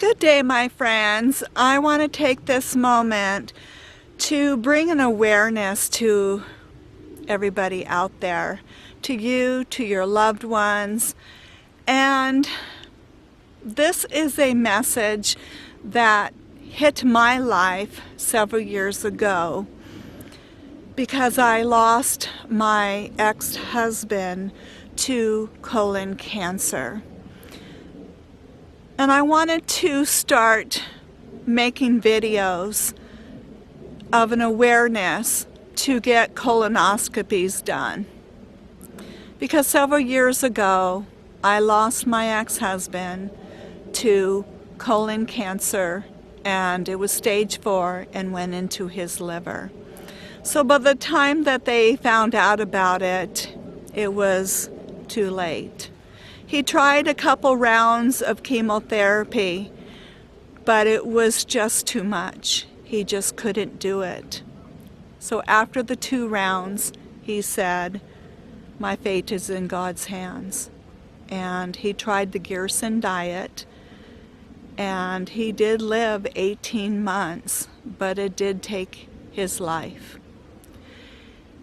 Good day, my friends. I want to take this moment to bring an awareness to everybody out there, to you, to your loved ones. And this is a message that hit my life several years ago because I lost my ex-husband to colon cancer. And I wanted to start making videos of an awareness to get colonoscopies done. Because several years ago, I lost my ex-husband to colon cancer, and it was stage 4 and went into his liver. So by the time that they found out about it, it was too late. He tried a couple rounds of chemotherapy, but it was just too much. He just couldn't do it. So after the 2 rounds, he said, "My fate is in God's hands." And he tried the Gerson diet, and he did live 18 months, but it did take his life.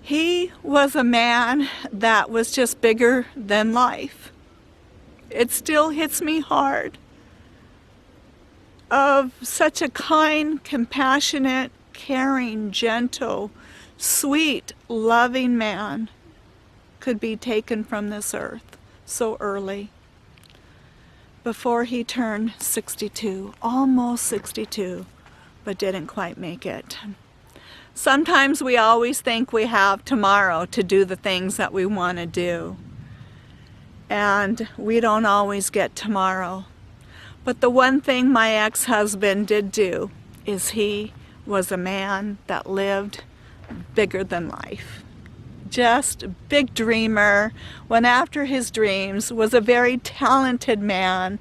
He was a man that was just bigger than life. It still hits me hard. Of such a kind, compassionate, caring, gentle, sweet, loving man could be taken from this earth so early, before he turned 62, almost 62, but didn't quite make it. Sometimes we always think we have tomorrow to do the things that we want to do. And we don't always get tomorrow. But the one thing my ex-husband did do is he was a man that lived bigger than life. Just a big dreamer, went after his dreams, was a very talented man.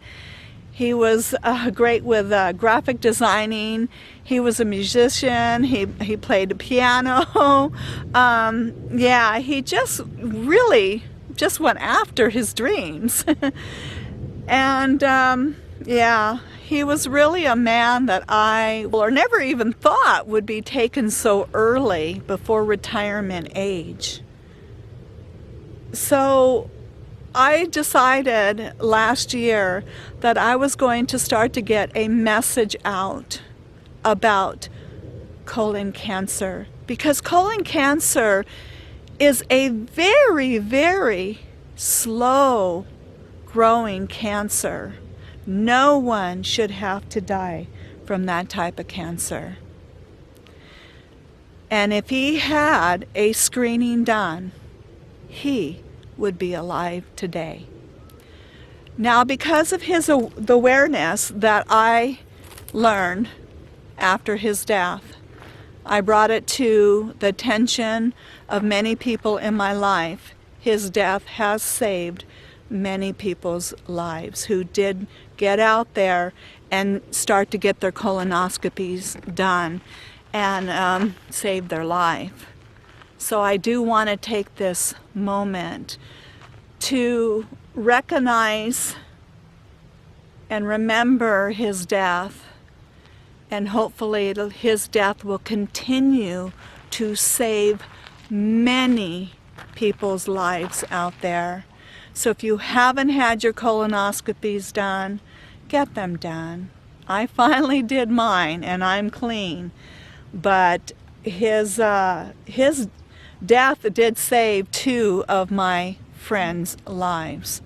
He was great with graphic designing. He was a musician. He played the piano. Yeah, he just really just went after his dreams. And yeah, he was really a man that I never even thought would be taken so early before retirement age. So I decided last year that I was going to start to get a message out about colon cancer, because colon cancer is a very, very slow growing cancer. No one should have to die from that type of cancer. And if he had a screening done, he would be alive today. Now, because of the awareness that I learned after his death, I brought it to the attention of many people in my life. His death has saved many people's lives who did get out there and start to get their colonoscopies done and save their life. So I do want to take this moment to recognize and remember his death, and hopefully his death will continue to save many people's lives out there. So if you haven't had your colonoscopies done, get them done. I finally did mine and I'm clean, but his death did save 2 of my friends' lives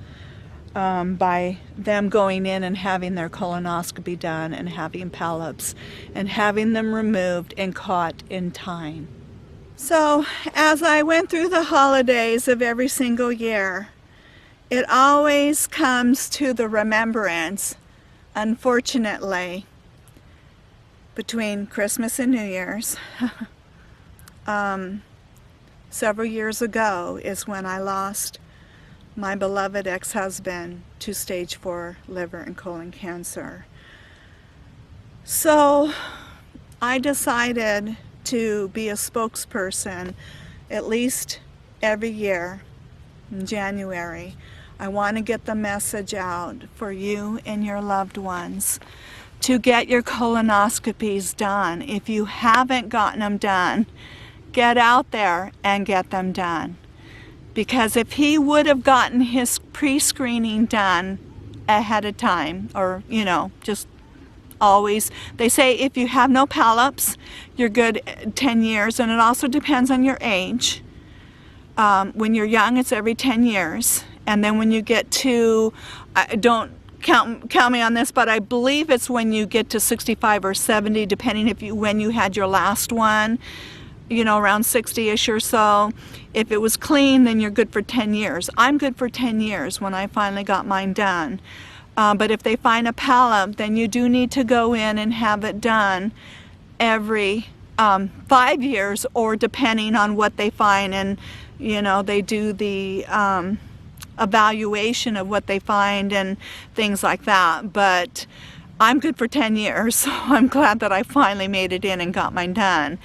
by them going in and having their colonoscopy done and having polyps and having them removed and caught in time. So as I went through the holidays of every single year, it always comes to the remembrance, unfortunately, between Christmas and New Year's. Several years ago is when I lost my beloved ex-husband to stage 4 liver and colon cancer. So I decided to be a spokesperson at least every year in January. I want to get the message out for you and your loved ones to get your colonoscopies done. If you haven't gotten them done, get out there and get them done. Because if he would have gotten his pre-screening done ahead of time, or, you know, just always, they say if you have no polyps, you're good 10 years, and it also depends on your age. When you're young, it's every 10 years. And then when you get to, don't count me on this, but I believe it's when you get to 65 or 70, depending when you had your last one, you know, around 60-ish or so. If it was clean, then you're good for 10 years. I'm good for 10 years when I finally got mine done. But if they find a polyp, then you do need to go in and have it done every 5 years, or depending on what they find. And, you know, they do the evaluation of what they find and things like that. But I'm good for 10 years, so I'm glad that I finally made it in and got mine done.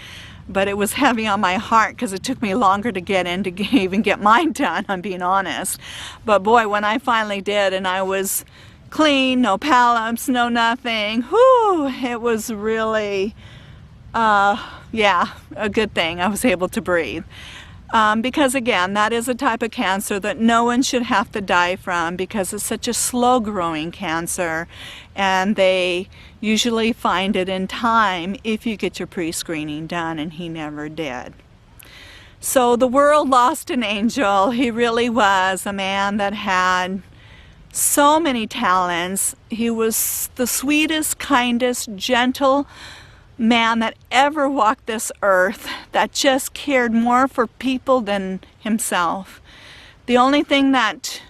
But it was heavy on my heart because it took me longer to get in to even get mine done, I'm being honest. But boy, when I finally did and I was clean, no polyps, no nothing, whew, it was really, yeah, a good thing. I was able to breathe. Because again, that is a type of cancer that no one should have to die from, because it's such a slow growing cancer, and they usually find it in time if you get your pre-screening done, and he never did. So the world lost an angel. He really was a man that had so many talents. He was the sweetest, kindest, gentle man that ever walked this earth, that just cared more for people than himself. The only thing that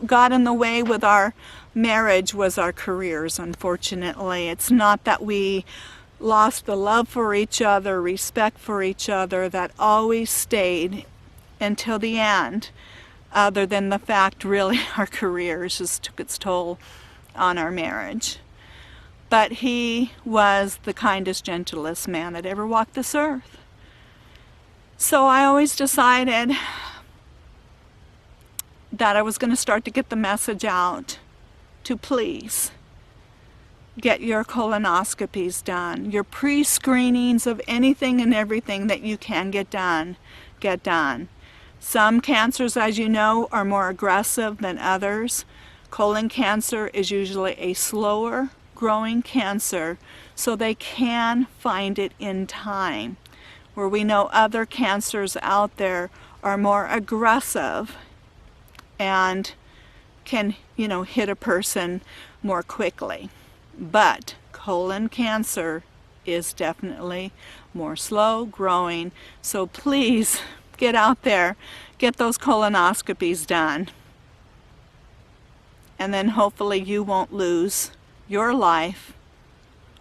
got in the way with our marriage was our careers, unfortunately. It's not that we lost the love for each other, respect for each other, that always stayed until the end, other than the fact really our careers just took its toll on our marriage. But he was the kindest, gentlest man that ever walked this earth. So I always decided that I was going to start to get the message out to please get your colonoscopies done. Your pre-screenings of anything and everything that you can get done, get done. Some cancers, as you know, are more aggressive than others. Colon cancer is usually a slower growing cancer, so they can find it in time, where we know other cancers out there are more aggressive and can, you know, hit a person more quickly. But colon cancer is definitely more slow growing, so please get out there, get those colonoscopies done, and then hopefully you won't lose your life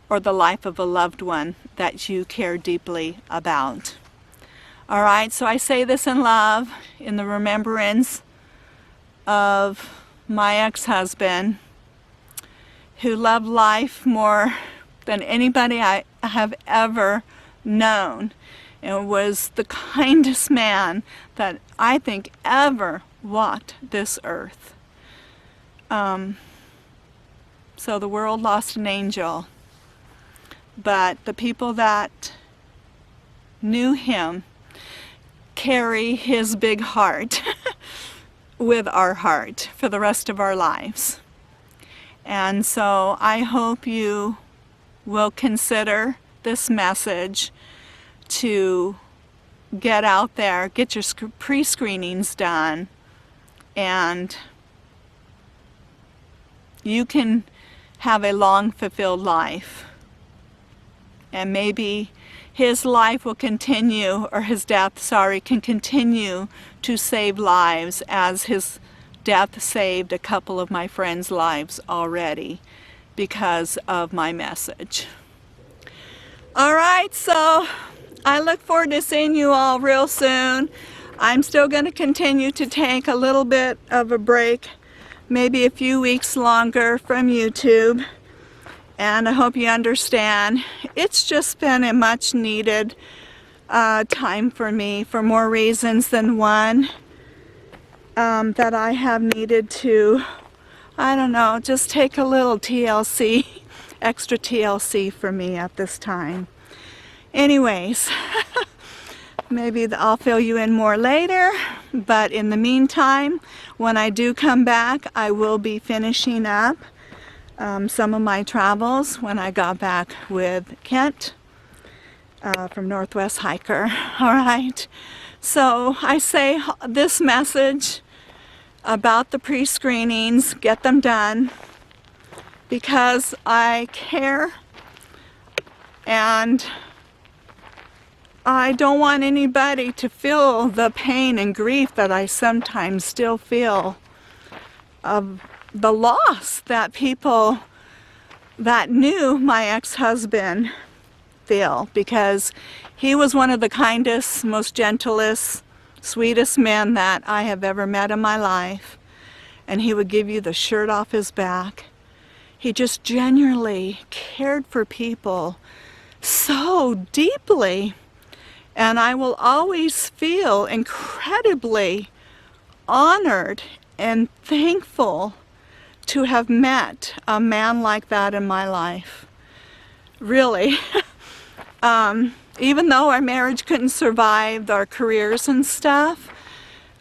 or the life of a loved one that you care deeply about. All right, so I say this in love, in the remembrance of my ex-husband, who loved life more than anybody I have ever known, and was the kindest man that I think ever walked this earth. So the world lost an angel, but the people that knew him carry his big heart with our heart for the rest of our lives. And so I hope you will consider this message to get out there, get your pre-screenings done, and you can have a long, fulfilled life. And maybe his life will continue, or his death, can continue to save lives, as his death saved a couple of my friends' lives already because of my message. All right, so I look forward to seeing you all real soon. I'm still going to continue to take a little bit of a break, maybe a few weeks longer from YouTube, and I hope you understand. It's just been a much needed time for me, for more reasons than one, that I have needed to, I don't know, just take a little TLC extra TLC for me at this time. Anyways, maybe I'll fill you in more later, but in the meantime, when I do come back, I will be finishing up some of my travels when I got back with Kent from Northwest Hiker. All right, so I say this message about the pre-screenings, get them done, because I care and I don't want anybody to feel the pain and grief that I sometimes still feel of the loss that people that knew my ex-husband feel, because he was one of the kindest, most gentlest, sweetest men that I have ever met in my life, and he would give you the shirt off his back. He just genuinely cared for people so deeply, and I will always feel incredibly honored and thankful to have met a man like that in my life. Really. Even though our marriage couldn't survive our careers and stuff,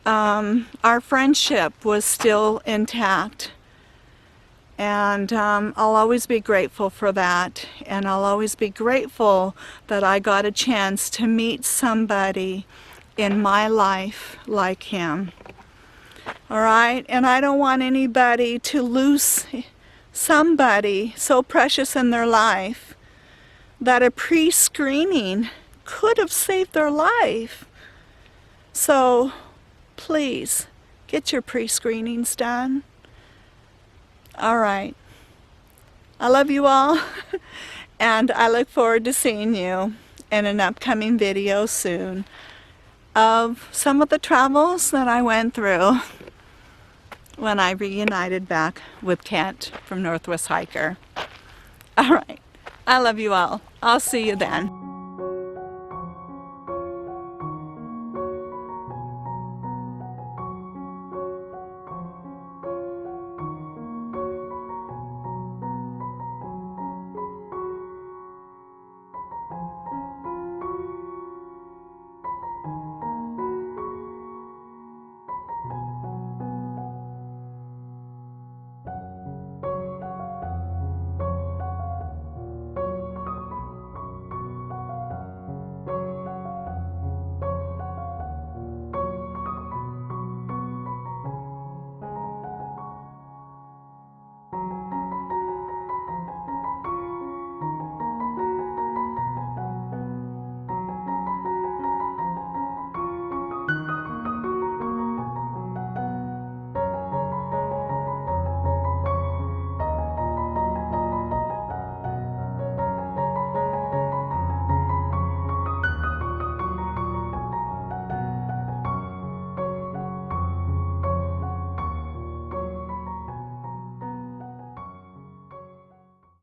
our friendship was still intact. And I'll always be grateful for that. And I'll always be grateful that I got a chance to meet somebody in my life like him. All right? And I don't want anybody to lose somebody so precious in their life that a pre-screening could have saved their life. So please get your pre-screenings done. All right. I love you all, and I look forward to seeing you in an upcoming video soon of some of the travels that I went through when I reunited back with Kent from Northwest Hiker. All right. I love you all. I'll see you then.